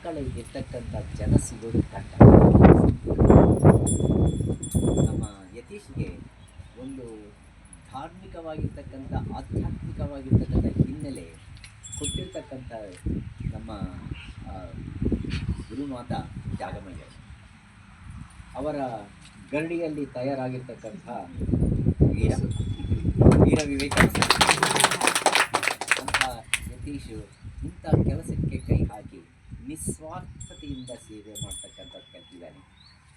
ಇರ್ತಕ್ಕಂಥ ಜನ ಸಿಗೋದು ಕಷ್ಟ. ನಮ್ಮ ಯತೀಶ್ಗೆ ಒಂದು ಧಾರ್ಮಿಕವಾಗಿರ್ತಕ್ಕಂಥ ಆಧ್ಯಾತ್ಮಿಕವಾಗಿರ್ತಕ್ಕಂಥ ಹಿನ್ನೆಲೆ ಕೊಟ್ಟಿರ್ತಕ್ಕಂಥ ನಮ್ಮ ಗುರುಮಾತಾ ತ್ಯಾಗಮಯ್ಯ ಅವರ ಗರಡಿಯಲ್ಲಿ ತಯಾರಾಗಿರ್ತಕ್ಕಂಥ ವೀರ ವಿವೇಕಾನಂದ ಅಂತ ಯತೀಶು ಇಂಥ ಕೆಲಸಕ್ಕೆ ಕೈ ಹಾಕಿ ನಿಸ್ವಾರ್ಥತೆಯಿಂದ ಸೇವೆ ಮಾಡ್ತಕ್ಕಂಥದ್ದು ಕಲ್ತಿದ್ದಾನೆ.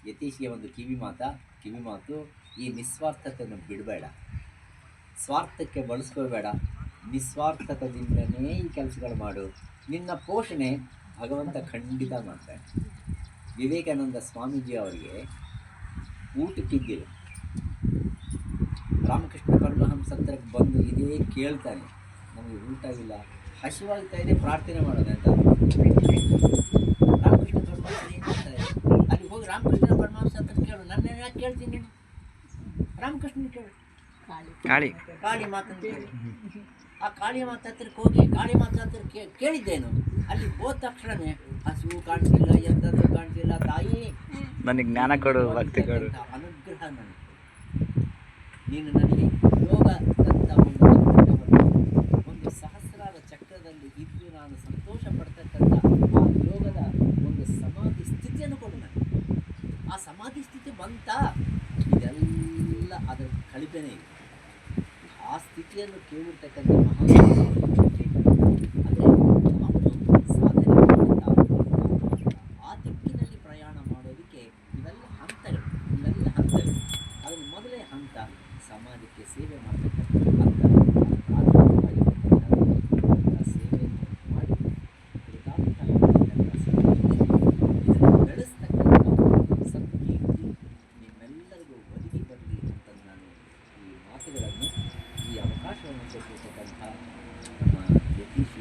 ಯತೀಶ್ಗೆ ಒಂದು ಕಿವಿಮಾತು, ಈ ನಿಸ್ವಾರ್ಥತೆಯನ್ನು ಬಿಡಬೇಡ, ಸ್ವಾರ್ಥಕ್ಕೆ ಬಳಸ್ಕೋಬೇಡ, ನಿಸ್ವಾರ್ಥತೆಯಿಂದನೇ ಈ ಕೆಲಸಗಳು ಮಾಡು, ನಿನ್ನ ಪೋಷಣೆ ಭಗವಂತ ಖಂಡಿತ ಮಾಡ್ತಾನೆ. ವಿವೇಕಾನಂದ ಸ್ವಾಮೀಜಿ ಅವರಿಗೆ ಊಟಕ್ಕಿದ್ದಿಲ್ಲ. ರಾಮಕೃಷ್ಣ ಪರಮಹಂಸ ಹತ್ರಕ್ಕೆ ಬಂದು ಇದೇ ಕೇಳ್ತಾನೆ, ನಮಗೆ ಊಟ ಇಲ್ಲ, ಹಸಿವಾಗ್ತಾ ಇದೆ, ಪ್ರಾರ್ಥನೆ ಮಾಡೋದು ಅಂತ. ರಾಮಕೃಷ್ಣ ಪರಮಹಂಸ ಏನು ಮಾಡ್ತಾರೆ, ಅಲ್ಲಿ ಹೋಗಿ ರಾಮಕೃಷ್ಣ ಪರಮಹಂಸ ಹತ್ರ ಕೇಳು, ನನ್ನ ಯಾಕೆ ಕೇಳ್ತೀನಿ ನೀನು, ರಾಮಕೃಷ್ಣನ ಕೇಳು, ಕಾಳಿ ಮಾತನ್ನು ಕೇಳಿ. ಆ ಕಾಳಿ ಮಾತ ಹತ್ರಕ್ಕೆ ಹೋಗಿ ಕಾಳಿ ಮಾತ ಹತ್ರ ಕೇಳಿದ್ದೇನು, ಅಲ್ಲಿ ಹೋದ ತಕ್ಷಣವೇ ಹಸಿವು ಕಾಣಿಸಿಲ್ಲ, ಎಂಥದ್ದು ಕಾಣಿಸಿಲ್ಲ, ತಾಯಿ ನನಗೆ ಜ್ಞಾನ ಕೊಡು, ಭಕ್ತಿ ಕೊಡು, ಅನುಗ್ರಹ ನನಗೆ, ನೀನು ನನಗೆ ಯೋಗದಂಥ ಒಂದು ಸಹಸ್ರಾರ ಚಕ್ರದಲ್ಲಿ ಇದ್ದು ನಾನು ಸಂತೋಷ ಪಡ್ತಕ್ಕಂಥ ಆ ಯೋಗದ ಒಂದು ಸಮಾಧಿ ಸ್ಥಿತಿಯನ್ನು ಕೊಡು ನನಗೆ. ಆ ಸಮಾಧಿ ಸ್ಥಿತಿ ಬಂತ, ಇದೆಲ್ಲ ಅದರ ಕಳಿಪೆನೇ ಇದೆ. ಆ ಸ್ಥಿತಿಯನ್ನು ಕೇಳಿರ್ತಕ್ಕಂಥ ಅಂದರೆ ಅವನು ಸಾಧನೆ ಆ ದಿಕ್ಕಿನಲ್ಲಿ ಪ್ರಯಾಣ ಮಾಡೋದಕ್ಕೆ ಇವೆಲ್ಲ ಹಂತಗಳು. ಅದರ ಮೊದಲೇ ಹಂತ ಸಮಾಜಕ್ಕೆ ಸೇವೆ ಮಾಡತಕ್ಕಂಥ ಹಂತ. ಸೇವೆಯನ್ನು ಮಾಡಿ ಬೆಳೆಸ್ತಕ್ಕಂಥ ಸತ್ಕೀರ್ತಿ ನಿಮ್ಮೆಲ್ಲರಿಗೂ ಒದಗಿ ಬರಲಿ ಅಂತ ನಾನು ಈ ಮಾತುಗಳನ್ನು, ಈ ಅವಕಾಶವನ್ನು ಕೊಟ್ಟಿರ್ತಕ್ಕಂಥ ನಮ್ಮ ಯತೀಶ್